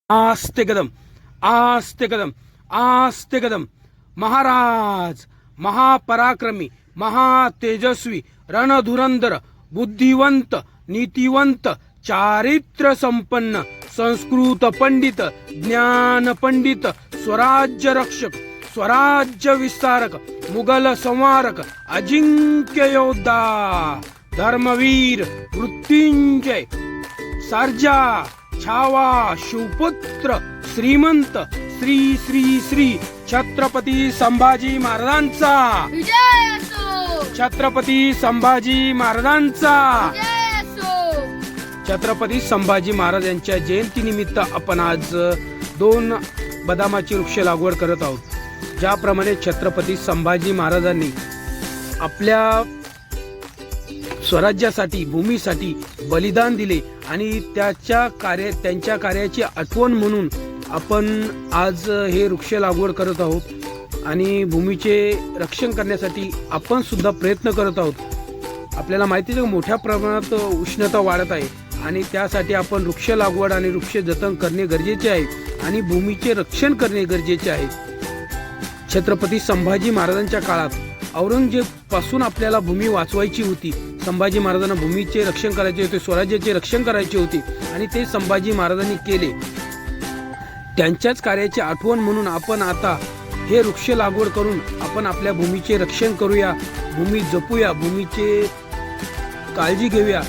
आस्ते कदम, आस्ते कदम, आस्ते कदम. महाराज महापराक्रमी, महातेजस्वी, रणधुरंधर, बुद्धिवंत, नीतिवंत, चारित्र्य संपन्न, संस्कृत पंडित, ज्ञान पंडित, स्वराज्य रक्षक, स्वराज्य विस्तारक, मुघल संहारक, अजिंक्य योद्धा, धर्मवीर, मृत्युंजय, सर्जा, छावा, शिवपुत्र, श्रीमंत, श्री श्री श्री छत्रपती संभाजी महाराजांचा विजय असो. छत्रपती संभाजी महाराजांचा विजय असो. छत्रपती संभाजी महाराज यांच्या जयंतीनिमित्त आपण आज 2 बदामाची वृक्ष लागवड करत आहोत. ज्याप्रमाणे छत्रपती संभाजी महाराजांनी आपल्या स्वराज्यासाठी, भूमीसाठी बलिदान दिले आणि त्यांच्या कार्याची आठवण म्हणून आपण आज हे वृक्ष लागवड करत आहोत आणि भूमीचे रक्षण करण्यासाठी आपण सुद्धा प्रयत्न करत आहोत. आपल्याला माहिती आहे की मोठ्या प्रमाणात उष्णता वाढत आहे आणि त्यासाठी आपण वृक्ष लागवड आणि वृक्ष जतन करणे गरजेचे आहे आणि भूमीचे रक्षण करणे गरजेचे आहे. छत्रपती संभाजी महाराजांच्या काळात औरंगजेब पासून आपल्याला भूमी वाचवायची होती. संभाजी महाराजांना भूमीचे रक्षण करायचे होते, स्वराज्याचे रक्षण करायचे होते आणि ते संभाजी महाराजांनी केले. त्यांच्याच कार्याची आठवण म्हणून आपण आता हे वृक्ष लागवड करून आपण आपल्या भूमीचे रक्षण करूया, भूमी जपूया, भूमीचे काळजी घेऊया